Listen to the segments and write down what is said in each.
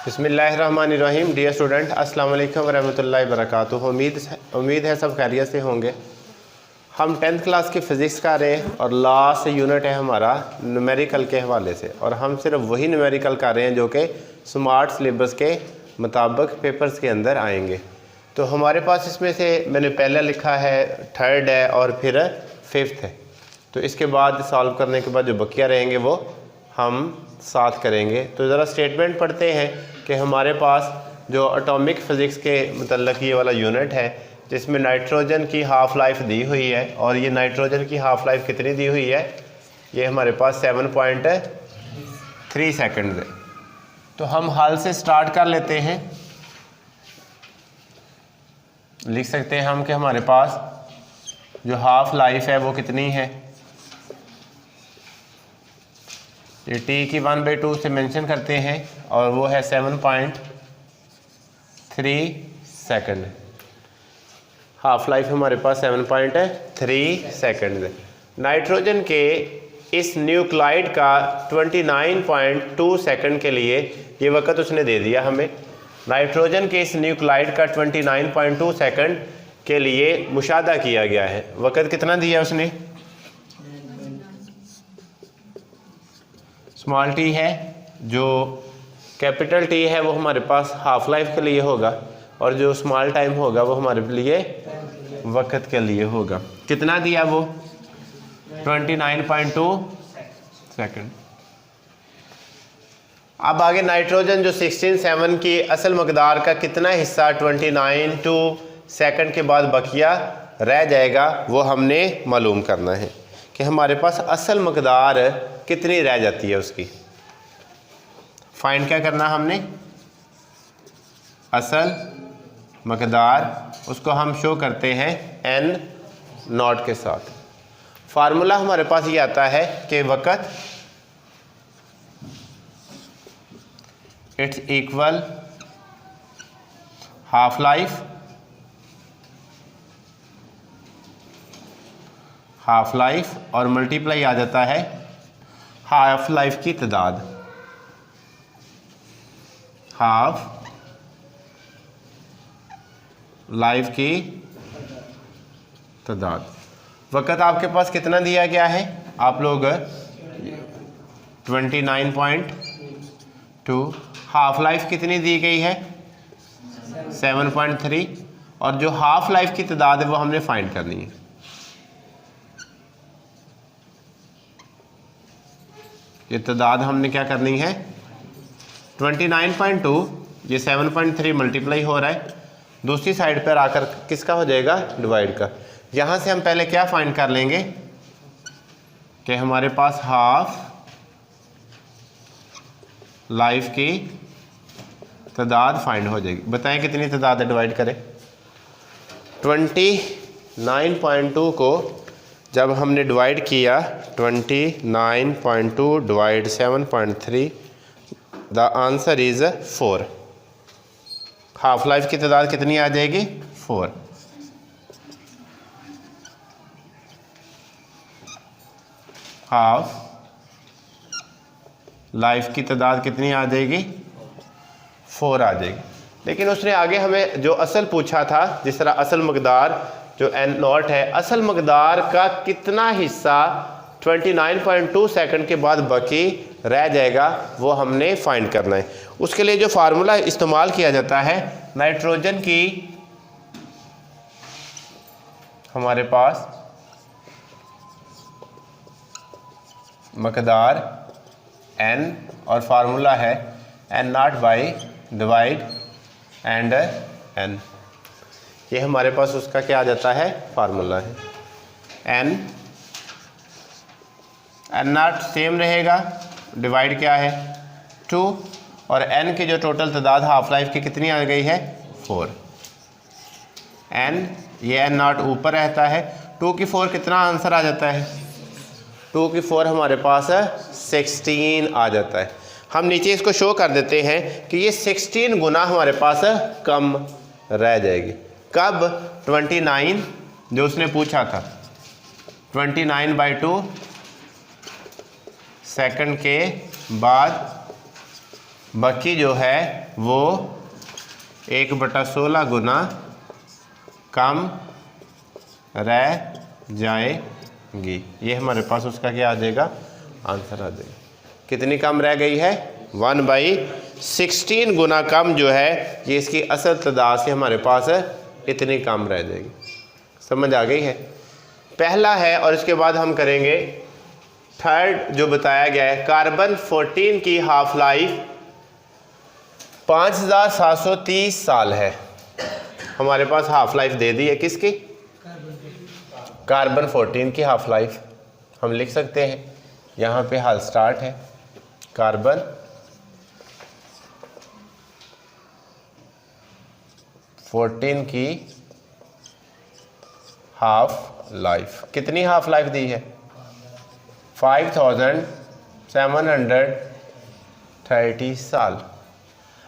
बिस्मिल्लाहिर्रहमानिर्रहीम। Dear student, अस्सलाम वालेकुम वरहमतुल्लाहि वबरकातुहू। उम्मीद है सब खैरियत से होंगे। हम 10th क्लास की फ़िज़िक्स कर रहे हैं और लास्ट यूनिट है हमारा न्यूमेरिकल के हवाले से, और हम सिर्फ वही न्यूमेरिकल कर रहे हैं जो कि स्मार्ट सिलेबस के मुताबिक पेपर्स के अंदर आएंगे। तो हमारे पास इसमें से मैंने पहला लिखा है, थर्ड है और फिर फिफ्थ है। तो इसके बाद सॉल्व करने के बाद जो बकिया रहेंगे वो हम साथ करेंगे। तो ज़रा स्टेटमेंट पढ़ते हैं कि हमारे पास जो एटॉमिक फ़िज़िक्स के मतलब ये वाला यूनिट है जिसमें नाइट्रोजन की हाफ़ लाइफ दी हुई है, और ये नाइट्रोजन की हाफ़ लाइफ कितनी दी हुई है, ये हमारे पास 7.3 सेकंड है। तो हम हल से स्टार्ट कर लेते हैं। लिख सकते हैं हम कि हमारे पास जो हाफ़ लाइफ है वो कितनी है, ये टी की 1/2 से मेंशन करते हैं और वो है 7.3 सेकंड। हाफ लाइफ हमारे पास 7.3 सेकंड है। नाइट्रोजन के इस न्यूक्लाइड का 29.2 सेकंड के लिए ये वक्त उसने दे दिया हमें। नाइट्रोजन के इस न्यूक्लाइड का 29.2 सेकंड के लिए मुशाहदा किया गया है। वक्त कितना दिया उसने? स्मॉल टी है, जो कैपिटल टी है वो हमारे पास हाफ लाइफ के लिए होगा, और जो स्मॉल टाइम होगा वो हमारे लिए वक्त के लिए होगा। कितना दिया वो? 29.2 सेकंड। अब आगे नाइट्रोजन जो 16.7 की असल मकदार का कितना हिस्सा 29.2 सेकंड के बाद बकिया रह जाएगा वो हमने मालूम करना है कि हमारे पास असल मकदार कितनी रह जाती है उसकी। फाइंड क्या करना हमने? असल मकदार, उसको हम शो करते हैं n नॉट के साथ। फार्मूला हमारे पास ये आता है कि वक़्त इट्स इक्वल हाफ लाइफ और मल्टीप्लाई आ जाता है हाफ लाइफ की तादाद। हाफ लाइफ की तादाद। वक़्त आपके पास कितना दिया गया है? आप लोग 29.2। हाफ लाइफ कितनी दी गई है? 7.3। और जो हाफ लाइफ की तादाद है वो हमने फाइंड करनी है। ये तादाद हमने क्या करनी है? 29.2 ये 7.3 मल्टीप्लाई हो रहा है, दूसरी साइड पर आकर किसका हो जाएगा? डिवाइड का। यहाँ से हम पहले क्या फाइंड कर लेंगे कि हमारे पास हाफ लाइफ की तादाद फाइंड हो जाएगी। बताएं कितनी तादाद है, डिवाइड करें। 29.2 को जब हमने डिवाइड किया 29.2 divide 7.3, the answer is 4। Half life की तादाद कितनी आ जाएगी? 4। हाफ लाइफ की तादाद कितनी आ जाएगी? 4 आ जाएगी। लेकिन उसने आगे हमें जो असल पूछा था, जिस तरह असल मकदार जो n नॉट है, असल मकदार का कितना हिस्सा 29.2 सेकंड के बाद बाकी रह जाएगा वो हमने फाइंड करना है। उसके लिए जो फार्मूला इस्तेमाल किया जाता है, नाइट्रोजन की हमारे पास मकदार n और फार्मूला है n not by divide and n। ये हमारे पास उसका क्या आ जाता है? फार्मूला है। n नॉट सेम रहेगा, डिवाइड क्या है? 2, और n की जो टोटल तादाद हाफ लाइफ की कितनी आ गई है? 4। n ये n नॉट ऊपर रहता है, 2 की 4 कितना आंसर आ जाता है? 2 की 4 हमारे पास 16 आ जाता है। हम नीचे इसको शो कर देते हैं कि ये 16 गुना हमारे पास कम रह जाएगी। कब? 29 जो उसने पूछा था, 29/2 सेकंड के बाद बाकी जो है वो 1/16 गुना कम रह जाएगी। ये हमारे पास उसका क्या आ जाएगा, आंसर आ जाएगा। कितनी कम रह गई है, 1/16 गुना कम जो है ये इसकी असल तादाद से हमारे पास इतनी कम रह जाएगी। समझ आ गई है। पहला है और इसके बाद हम करेंगे थर्ड जो बताया गया है। कार्बन 14 की हाफ लाइफ 5730 साल है। हमारे पास हाफ लाइफ दे दी है किसकी, कार्बन 14 की हाफ लाइफ। हम लिख सकते हैं यहाँ पे हाल स्टार्ट है, कार्बन 14 की हाफ लाइफ। कितनी हाफ लाइफ दी है, 5730 साल।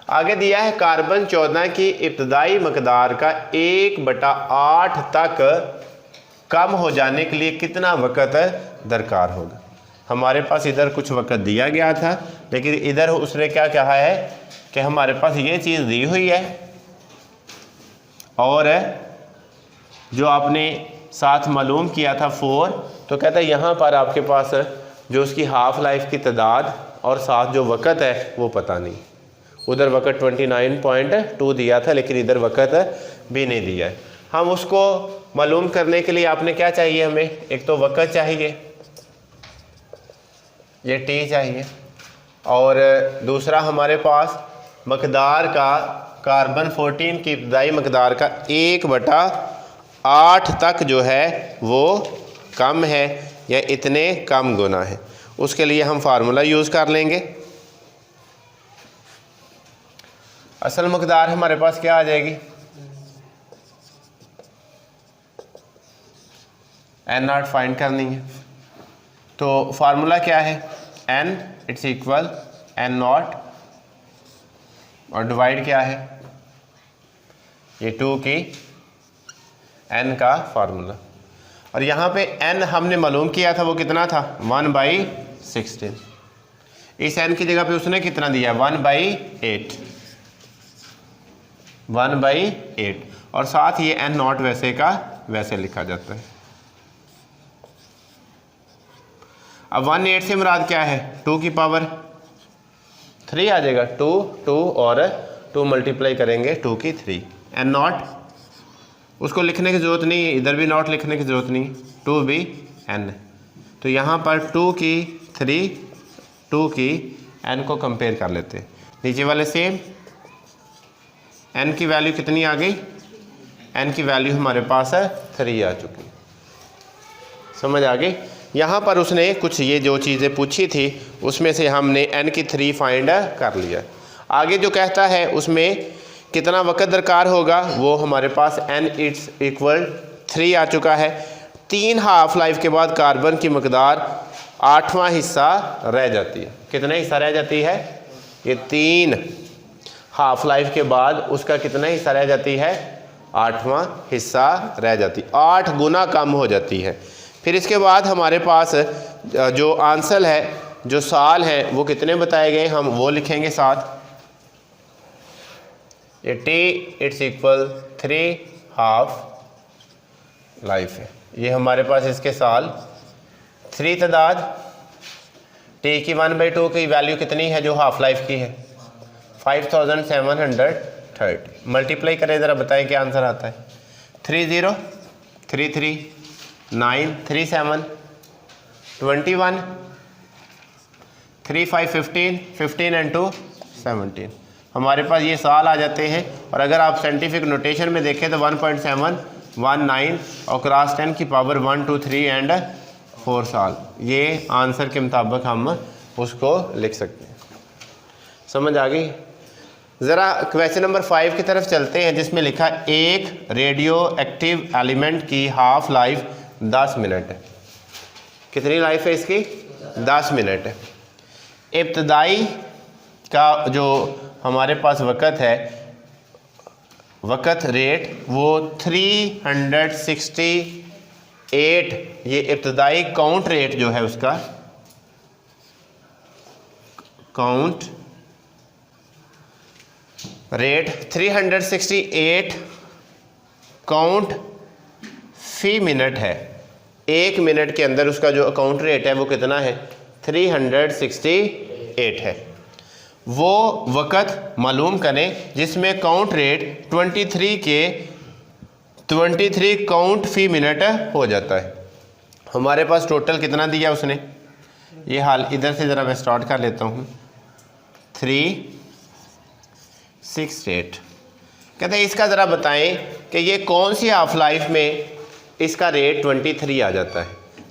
आगे दिया है कार्बन 14 की इब्तदाई मकदार का 1/8 तक कम हो जाने के लिए कितना वक़्त दरकार होगा। हमारे पास इधर कुछ वक़्त दिया गया था, लेकिन इधर उसने क्या कहा है कि हमारे पास ये चीज़ दी हुई है और जो आपने साथ मालूम किया था 4, तो कहता है यहाँ पर आपके पास जो उसकी हाफ लाइफ की तादाद और साथ जो वक़्त है वो पता नहीं। उधर वक़्त 29.2 दिया था, लेकिन इधर वक़्त भी नहीं दिया है। हम उसको मालूम करने के लिए आपने क्या चाहिए, हमें एक तो वक़्त चाहिए, ये टी चाहिए, और दूसरा हमारे पास मकदार का कार्बन 14 की इब्तदाई मकदार का 1/8 तक जो है वो कम है या इतने कम गुना है। उसके लिए हम फार्मूला यूज़ कर लेंगे। असल मकदार हमारे पास क्या आ जाएगी, n0 फाइंड करनी है। तो फार्मूला क्या है, n इट्स इक्वल n0 और डिवाइड क्या है, ये 2 की n का फार्मूला। और यहाँ पे n हमने मालूम किया था वो कितना था, 1/16। इस n की जगह पे उसने कितना दिया, 1/8, 1/8, और साथ ये n0 वैसे का वैसे लिखा जाता है। अब 1/8 से मुराद क्या है, 2 की पावर 3 आ जाएगा। 2 और 2 मल्टीप्लाई करेंगे 2 की 3, n0 उसको लिखने की ज़रूरत नहीं है, इधर भी नॉट लिखने की ज़रूरत नहीं, 2 भी n। तो यहाँ पर 2 की 3, 2 की n को कंपेयर कर लेते हैं। नीचे वाले सेम, n की वैल्यू कितनी आ गई, n की वैल्यू हमारे पास है 3 आ चुकी। समझ आ गई। यहाँ पर उसने कुछ ये जो चीज़ें पूछी थी उसमें से हमने n की 3 फाइंड कर लिया। आगे जो कहता है उसमें कितना वक़्त दरकार होगा, वो हमारे पास n इट्स इक्वल 3 आ चुका है। 3 हाफ लाइफ के बाद कार्बन की मकदार 8वां हिस्सा रह जाती है। कितना हिस्सा रह जाती है, ये 3 हाफ लाइफ के बाद उसका कितना हिस्सा रह जाती है, 8वां हिस्सा रह जाती, 8 गुना कम हो जाती है। फिर इसके बाद हमारे पास जो आंसर है, जो साल हैं वो कितने बताए गए, हम वो लिखेंगे साथ। ये t it's equal 3 half life है। ये हमारे पास इसके साल 3 तादाद, t की 1/2 की वैल्यू कितनी है जो हाफ लाइफ की है, 5730। मल्टीप्लाई करें ज़रा, बताएं क्या आंसर आता है। 30 33 9 37 21 35 15 15 and 2 17। हमारे पास ये साल आ जाते हैं। और अगर आप साइंटिफिक नोटेशन में देखें तो 1.719 और क्रॉस 10 की पावर 1 2 3 एंड 4 साल, ये आंसर के मुताबिक हम उसको लिख सकते हैं। समझ आ गई। ज़रा क्वेश्चन नंबर 5 की तरफ चलते हैं, जिसमें लिखा एक रेडियो एक्टिव एलिमेंट की हाफ लाइफ 10 मिनट है। कितनी लाइफ है इसकी, 10 मिनट है। इब्तदाई का जो हमारे पास वक़्त है, वक़्त रेट वो 368, ये इब्तदाई काउंट रेट जो है उसका, काउंट रेट 368 काउंट फी मिनट है। 1 मिनट के अंदर उसका जो अकाउंट रेट है वो कितना है? 368 है। वो वक़्त मालूम करें जिसमें काउंट रेट 23 काउंट फी मिनट हो जाता है। हमारे पास टोटल कितना दिया उसने? ये हाल इधर से ज़रा मैं स्टार्ट कर लेता हूँ। 368 कहते हैं इसका ज़रा बताएं कि ये कौन सी हाफ लाइफ में इसका रेट 23 आ जाता है।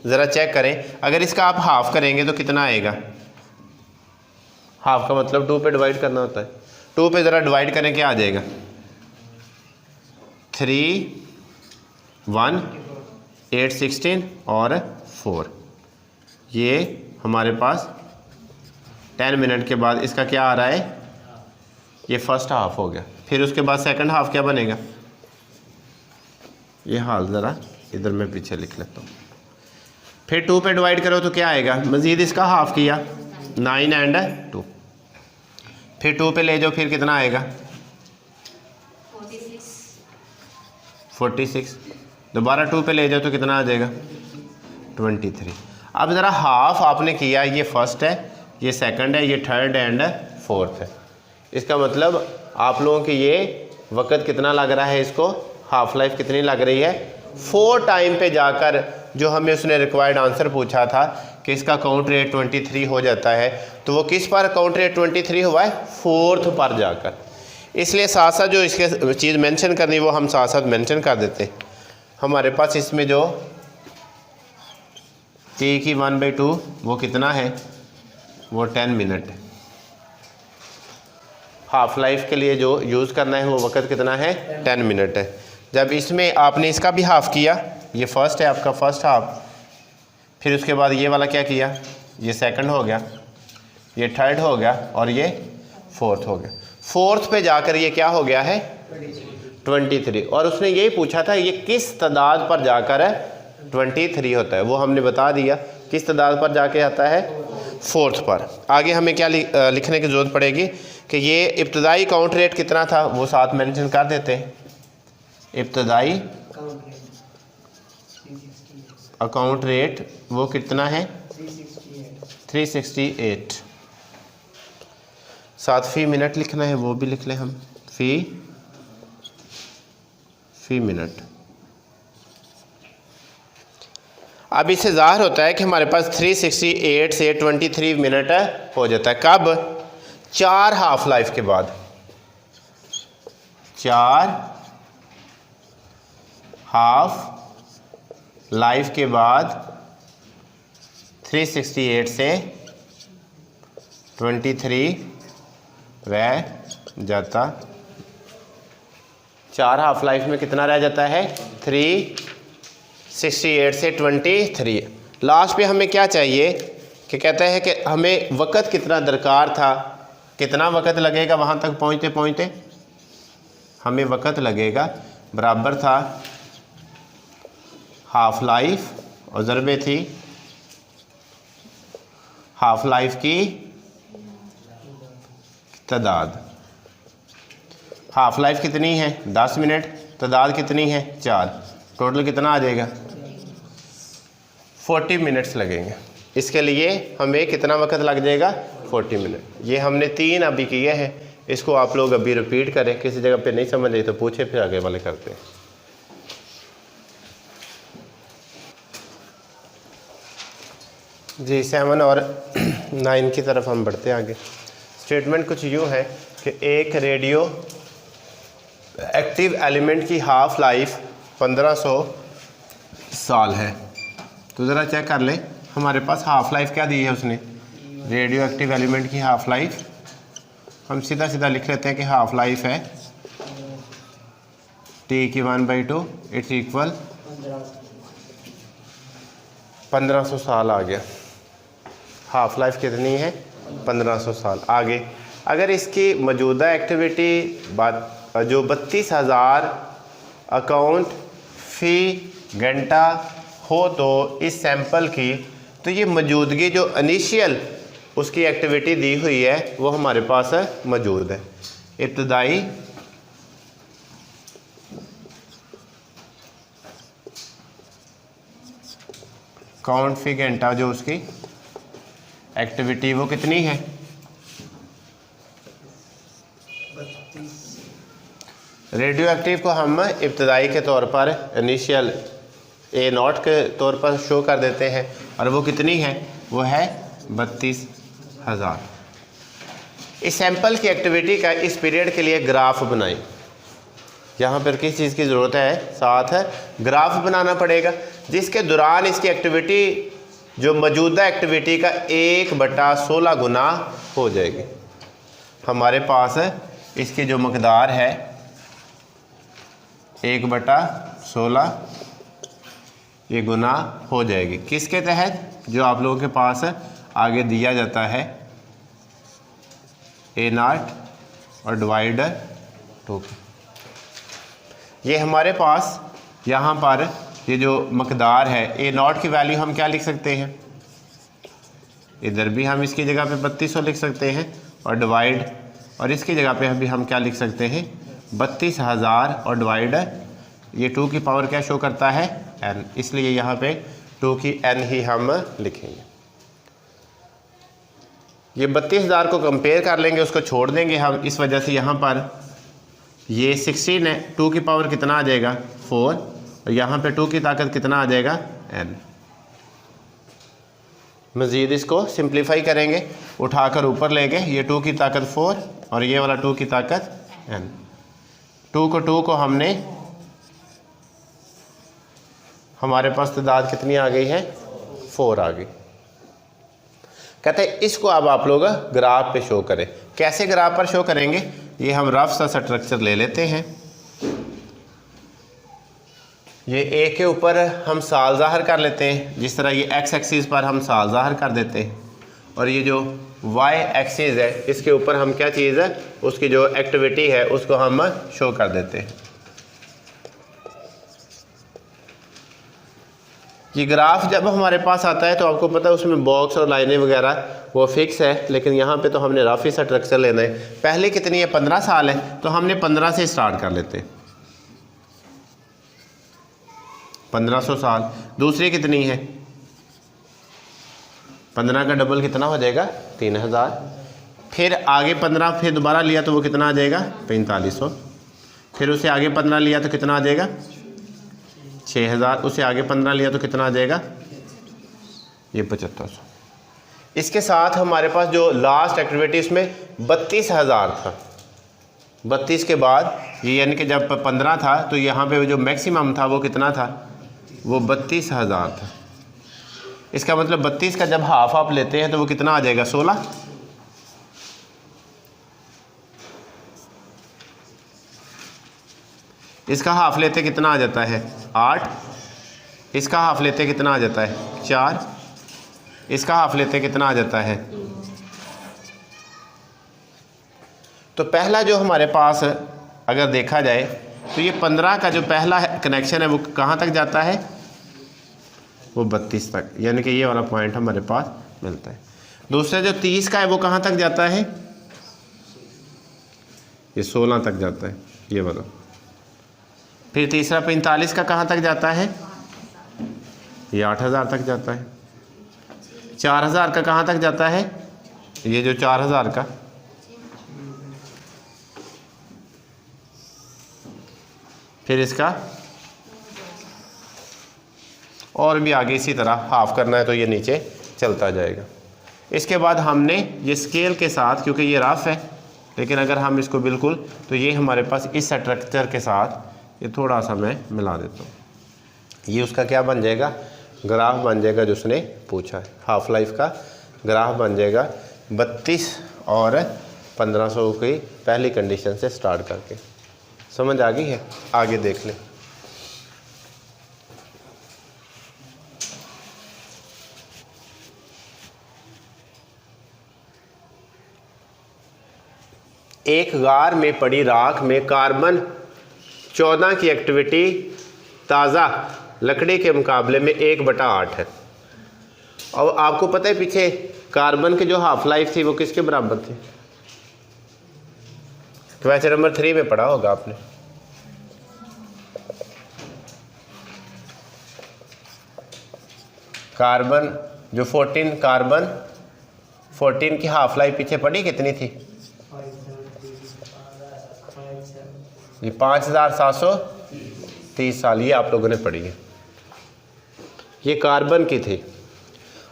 ज़रा चेक करें, अगर इसका आप हाफ करेंगे तो कितना आएगा? हाफ का मतलब 2 पे डिवाइड करना होता है। 2 पे ज़रा डिवाइड करें, क्या आ जाएगा? 3 1 8 16 और 4। ये हमारे पास 10 मिनट के बाद इसका क्या आ रहा है? ये फर्स्ट हाफ हो गया। फिर उसके बाद सेकंड हाफ क्या बनेगा? ये हाल ज़रा इधर मैं पीछे लिख लेता हूँ। फिर 2 पे डिवाइड करो तो क्या आएगा? मज़ीद इसका हाफ किया 9 एंड 2। फिर 2 पे ले जाओ, फिर कितना आएगा? 46। दोबारा 2 पे ले जाओ तो कितना आ जाएगा? 23। अब ज़रा हाफ आपने किया, ये फर्स्ट है, ये सेकंड है, ये थर्ड एंड फोर्थ है। इसका मतलब आप लोगों की ये वक़्त कितना लग रहा है? इसको हाफ लाइफ कितनी लग रही है? 4 टाइम पे जाकर जो हमें उसने रिक्वायर्ड आंसर पूछा था कि इसका काउंट रेट 23 हो जाता है, तो वो किस पर काउंट रेट 23 हुआ है? 4th पर जाकर। इसलिए साथ साथ जो इसके चीज़ मेंशन करनी वो हम साथ साथ मेंशन कर देते हैं। हमारे पास इसमें जो t की 1/2 वो कितना है? वो 10 मिनट है। हाफ लाइफ के लिए जो यूज़ करना है वो वक़्त कितना है? 10 मिनट है। जब इसमें आपने इसका भी हाफ़ किया, ये फर्स्ट है आपका फर्स्ट हाफ, फिर उसके बाद ये वाला क्या किया? ये सेकंड हो गया, ये थर्ड हो गया और ये फोर्थ हो गया। फोर्थ पे जाकर ये क्या हो गया है? 23। और उसने यही पूछा था ये किस तादाद पर जाकर 23 होता है, वो हमने बता दिया किस तादाद पर जाके आता है? 4th पर। आगे हमें क्या लिखने की ज़रूरत पड़ेगी कि ये इब्तदाई काउंट रेट कितना था वो साथ मेंशन कर देते हैं। इब्तदाई अकाउंट रेट वो कितना है? 368। साथ फ़ी मिनट लिखना है, वो भी लिख लें हम। फ़ी मिनट। अब इससे ज़ाहिर होता है कि हमारे पास 368 से 23 मिनट हो जाता है। कब? 4 हाफ लाइफ के बाद। 4 हाफ लाइफ के बाद 368 से 23 रह जाता। 4 हाफ लाइफ में कितना रह जाता है? 368 से 23। लास्ट पे हमें क्या चाहिए कि कहता है कि हमें वक़्त कितना दरकार था, कितना वक़्त लगेगा वहाँ तक पहुँचते पहुँचते? हमें वक़्त लगेगा बराबर था हाफ लाइफ और ज़रबे थी हाफ लाइफ की तादाद। हाफ लाइफ कितनी है? 10 मिनट। तादाद कितनी है? 4। टोटल कितना आ जाएगा? 40 मिनट्स लगेंगे। इसके लिए हमें कितना वक्त लग जाएगा? 40 मिनट। ये हमने 3 अभी किए हैं, इसको आप लोग अभी रिपीट करें। किसी जगह पे नहीं समझ आई तो पूछे, फिर आगे वाले करते हैं। जी 7 और 9 की तरफ हम बढ़ते हैं आगे। स्टेटमेंट कुछ यूँ है कि एक रेडियो एक्टिव एलिमेंट की हाफ लाइफ 1500 साल है। तो ज़रा चेक कर ले, हमारे पास हाफ लाइफ क्या दी है उसने? रेडियो एक्टिव एलिमेंट की हाफ लाइफ हम सीधा सीधा लिख लेते हैं कि हाफ लाइफ है t की 1/2 इट्स इक्वल 1500 साल आ गया। हाफ लाइफ कितनी है? 1500 साल। आगे अगर इसकी मौजूदा एक्टिविटी जो 32,000 अकाउंट फ़ी घंटा हो तो इस सैंपल की, तो ये मौजूदगी जो इनिशियल उसकी एक्टिविटी दी हुई है वो हमारे पास मौजूद है। इब्तदाई काउंट फी घंटा जो उसकी एक्टिविटी वो कितनी है? 32। रेडियो एक्टिव को हम इब्तदाई के तौर पर इनिशियल A0 के तौर पर शो कर देते हैं और वो कितनी है? वो है 32,000। इस सैंपल की एक्टिविटी का इस पीरियड के लिए ग्राफ बनाएं। यहाँ पर किस चीज़ की ज़रूरत है? साथ ग्राफ बनाना पड़ेगा जिसके दौरान इसकी एक्टिविटी जो मौजूदा एक्टिविटी का 1/16 गुना हो जाएगी। हमारे पास इसकी जो मकदार है 1/16 ये गुना हो जाएगी। किसके तहत? जो आप लोगों के पास आगे दिया जाता है A0 और डिवाइडर 2। ये हमारे पास यहाँ पर ये जो मकदार है A0 की वैल्यू हम क्या लिख सकते हैं? इधर भी हम इसकी जगह पे 3200 लिख सकते हैं और डिवाइड, और इसकी जगह पे अभी हम क्या लिख सकते हैं? 32,000 और डिवाइडर ये 2 की पावर क्या शो करता है? n, इसलिए यहाँ पे 2 की n ही हम लिखेंगे। ये 32,000 को कंपेयर कर लेंगे, उसको छोड़ देंगे हम, इस वजह से यहाँ पर ये 16 है, 2 की पावर कितना आ जाएगा? 4, और यहाँ पे 2 की ताकत कितना आ जाएगा? n। मज़ीद इसको सिंप्लीफाई करेंगे, उठाकर ऊपर लेंगे, ये 2 की ताकत 4 और ये वाला 2 की ताकत n। 2 को हमने, हमारे पास तादाद कितनी आ गई है? 4 आ गई। कहते हैं इसको अब आप लोग ग्राफ पे शो करें। कैसे ग्राफ पर शो करेंगे? ये हम रफ सा स्ट्रक्चर ले लेते हैं। ये ए के ऊपर हम साल ज़ाहिर कर लेते हैं, जिस तरह ये एक्स एक्सिस पर हम साल ज़ाहिर कर देते हैं, और ये जो वाई एक्सिस है इसके ऊपर हम क्या चीज़ है? उसकी जो एक्टिविटी है उसको हम शो कर देते हैं। ये ग्राफ जब हमारे पास आता है तो आपको पता है उसमें बॉक्स और लाइनें वगैरह वो फिक्स है, लेकिन यहाँ पे तो हमने रफ ही सा स्ट्रक्चर लेना है। पहले कितनी है? 15 साल है, तो हमने 15 से स्टार्ट कर लेते हैं। 1500 साल। दूसरी कितनी है? 15 का डबल कितना हो जाएगा? 3000। फिर आगे 15 फिर दोबारा लिया तो वो कितना आ जाएगा? 4500। फिर उसे आगे 15 लिया तो कितना आ जाएगा? 6000। उसे आगे 15 लिया तो कितना आ जाएगा? ये 7500। इसके साथ हमारे पास जो लास्ट एक्टिविटी इसमें 32,000 था। 32 के बाद ये यानी कि जब 15 था तो यहाँ पे जो मैक्सिमम था वो कितना था? वो 32,000 था। इसका मतलब 32 का जब हाफ आप लेते हैं तो वो कितना आ जाएगा? 16। इसका हाफ लेते कितना आ जाता है? 8। इसका हाफ लेते कितना आ जाता है? 4। इसका हाफ लेते कितना आ जाता है? तो पहला जो हमारे पास अगर देखा जाए तो ये 15 का जो पहला कनेक्शन है वो कहाँ तक जाता है? वो 32 तक, यानी कि ये वाला पॉइंट हमारे पास मिलता है। दूसरा जो 30 का है वो कहाँ तक जाता है? ये 16 तक जाता है, ये वाला। फिर तीसरा 45 का कहाँ तक जाता है? ये 8000 तक जाता है। 4000 का कहाँ तक जाता है? ये जो 4000 का, फिर इसका और भी आगे इसी तरह हाफ करना है तो ये नीचे चलता जाएगा। इसके बाद हमने ये स्केल के साथ, क्योंकि ये रफ है, लेकिन अगर हम इसको बिल्कुल, तो ये हमारे पास इस स्ट्रक्चर के साथ ये थोड़ा सा मैं मिला देता हूँ। ये उसका क्या बन जाएगा? ग्राफ बन जाएगा जो उसने पूछा है। हाफ लाइफ का ग्राफ बन जाएगा 32 और 1500 की पहली कंडीशन से स्टार्ट करके। समझ आ गई है? आगे देख लें। एक गार में पड़ी राख में कार्बन 14 की एक्टिविटी ताज़ा लकड़ी के मुकाबले में 1/8 है। और आपको पता है पीछे कार्बन की जो हाफ लाइफ थी वो किसके बराबर थी? क्वेश्चन नंबर 3 में पढ़ा होगा आपने। कार्बन जो 14 कार्बन 14 की हाफ लाइफ पीछे पड़ी कितनी थी? ये 5730 साल, ये आप लोगों ने पढ़ी है। ये कार्बन की थी।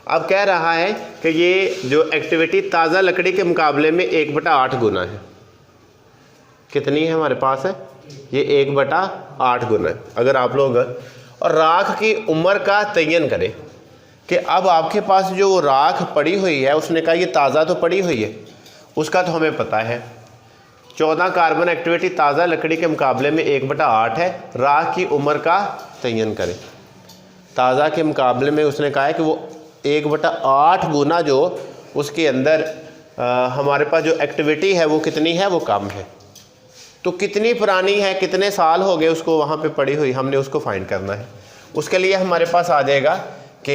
अब कह रहा है कि ये जो एक्टिविटी ताज़ा लकड़ी के मुकाबले में 1/8 गुना है। कितनी है हमारे पास है? ये 1/8 गुना है। अगर आप लोग और राख की उम्र का तयन करें कि अब आपके पास जो राख पड़ी हुई है, उसने कहा ये ताज़ा तो पड़ी हुई है, उसका तो हमें पता है 14 कार्बन एक्टिविटी ताज़ा लकड़ी के मुकाबले में 1/8 है। राख की उम्र का तयन करें। ताज़ा के मुकाबले में उसने कहा है कि वो 1/8 गुना जो उसके अंदर हमारे पास जो एक्टिविटी है वो कितनी है, वो कम है। तो कितनी पुरानी है, कितने साल हो गए उसको वहाँ पे पड़ी हुई, हमने उसको फाइंड करना है। उसके लिए हमारे पास आ जाएगा कि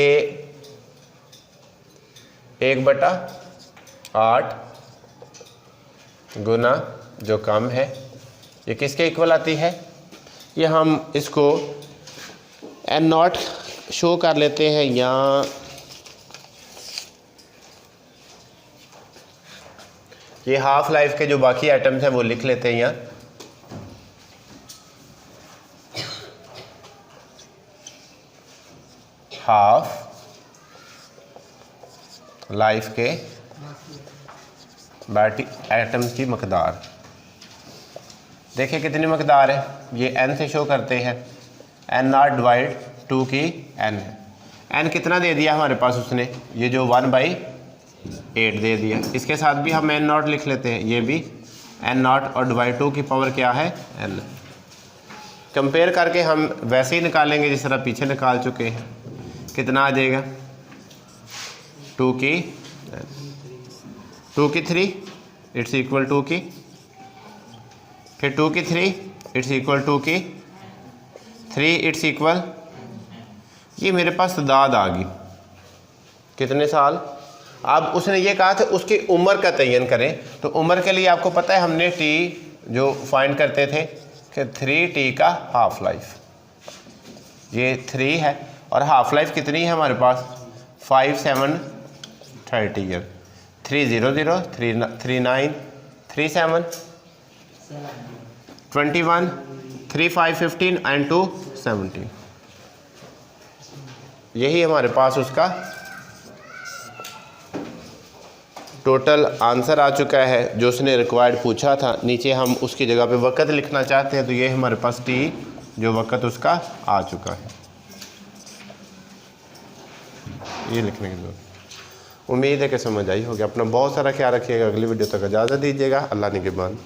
1/8 गुना जो कम है, ये किसके इक्वल आती है? ये हम इसको n0 शो कर लेते हैं, या ये हाफ लाइफ के जो बाकी आइटम्स हैं वो लिख लेते हैं यहाँ। हाफ लाइफ के बैटरी एटम्स की मकदार देखिए कितनी मकदार है, ये n से शो करते हैं। n0 डिवाइड 2 की n है। n कितना दे दिया हमारे पास उसने? ये जो 1/8 दे दिया। इसके साथ भी हम n0 लिख लेते हैं, ये भी n0 और डिवाइड 2 की पावर क्या है? n। कंपेयर करके हम वैसे ही निकालेंगे जिस तरह पीछे निकाल चुके हैं। कितना आ जाएगा? 2 की 3 इट्स इक्वल 2 की, फिर 2 की 3 इट्स इक्वल 2 की 3 इट्स इक्वल, ये मेरे पास तादाद आ गई। कितने साल? अब उसने ये कहा था उसकी उम्र का तयन करें, तो उम्र के लिए आपको पता है हमने टी जो फाइंड करते थे कि 3t का हाफ लाइफ, ये 3 है और हाफ लाइफ कितनी है हमारे पास? 5730 ईयर। 300 39 37 21 3515 एंड 2 17। यही हमारे पास उसका टोटल आंसर आ चुका है जो उसने रिक्वायर्ड पूछा था। नीचे हम उसकी जगह पे वक़्त लिखना चाहते हैं, तो ये हमारे पास टी जो वक़्त उसका आ चुका है, ये लिखने की जरूरत। उम्मीद है कि समझ आई होगी। अपना बहुत सारा ख्याल रखिएगा। अगली वीडियो तक इजाज़त दीजिएगा। अल्लाह निगहबान।